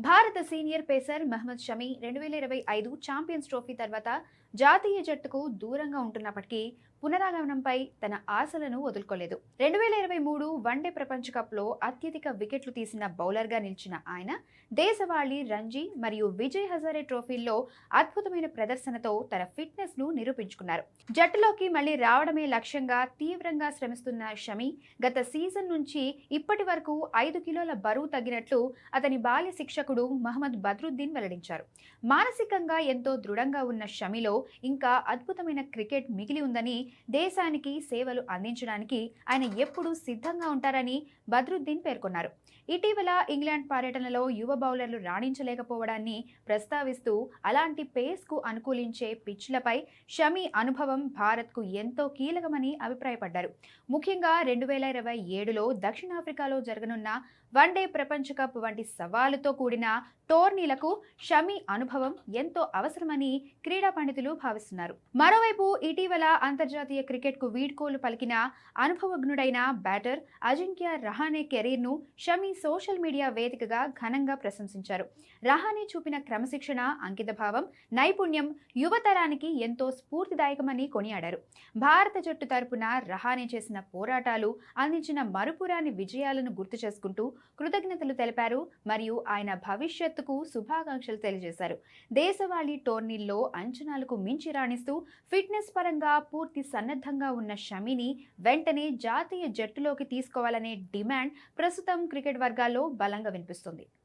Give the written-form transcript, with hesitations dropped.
భారత senior pacer Mohammed Shami 2025 Champions Trophy తర్వాత జాతీయ జట్టుకు దూరంగా ఉంటున్నప్పటికీ పునరాగమనంపై తన ఆశలను వదులుకోలేదు. 2023 వన్డే ప్రపంచ కప్లో అత్యధిక వికెట్లు తీసిన బౌలర్గా నిలిచిన ఆయన దేశవాళీ, రంజీ మరియు విజయ్ హజారే ట్రోఫీల్లో అద్భుతమైన ప్రదర్శనతో తన ఫిట్నెస్ ను నిరూపించుకున్నారు. జట్టులోకి మళ్లీ రావడమే లక్ష్యంగా తీవ్రంగా శ్రమిస్తున్న షమి గత సీజన్ నుంచి ఇప్పటి వరకు 5 కిలోల బరువు తగ్గినట్లు అతని బాల్య శిక్షకుడు మహమ్మద్ బద్రుద్దీన్ వెల్లడించారు. మానసికంగా ఎంతో దృఢంగా ఉన్న షమిలో ఇంకా అద్భుతమైన క్రికెట్ మిగిలి ఉందని, దేశానికి సేవలు అందించడానికి ఆయన ఎప్పుడూ సిద్ధంగా ఉంటారని బద్రుద్దీన్ పేర్కొన్నారు. ఇటీవల ఇంగ్లాండ్ పర్యటనలో యువ బౌలర్లు రాణించలేకపోవడాన్ని ప్రస్తావిస్తూ అలాంటి పేస్కు అనుకూలించే పిచ్లపై షమి అనుభవం భారత్కు ఎంతో కీలకమని అభిప్రాయపడ్డారు. ముఖ్యంగా 2027లో దక్షిణాఫ్రికాలో జరగనున్న వన్డే ప్రపంచ కప్ వంటి సవాలుతో కూడిన టోర్నీలకు షమి అనుభవం ఎంతో అవసరమని క్రీడా పండితులు భావిస్తున్నారు. మరోవైపు ఇటీవల అంతర్జాతీయ క్రికెట్కు వీడ్కోలు పలికిన అనుభవజ్ఞుడైన బ్యాటర్ అజింక్య రహానే కెరీర్ను షమి సోషల్ మీడియా వేదికగా ఘనంగా ప్రశంసించారు. రహానే చూపిన క్రమశిక్షణ, అంకితభావం, నైపుణ్యం యువతరానికి ఎంతో స్ఫూర్తిదాయకమని కొనియాడారు. భారత జట్టు తరపున రహానే చేసిన పోరాటాలు, అందించిన మరుపురాని విజయాలను గుర్తు చేసుకుంటూ కృతజ్ఞతలు తెలిపారు. మరియు ఆయన భవిష్యత్తుకు శుభాకాంక్షలు తెలియజేశారు. దేశవాళీ టోర్నీల్లో అంచనాలకు మించి రాణిస్తూ ఫిట్నెస్ పరంగా పూర్తి సన్నద్ధంగా ఉన్న షమిని వెంటనే జాతీయ జట్టులోకి తీసుకోవాలనే డిమాండ్ ప్రస్తుతం క్రికెట్ వర్గాల్లో బలంగా వినిపిస్తుంది.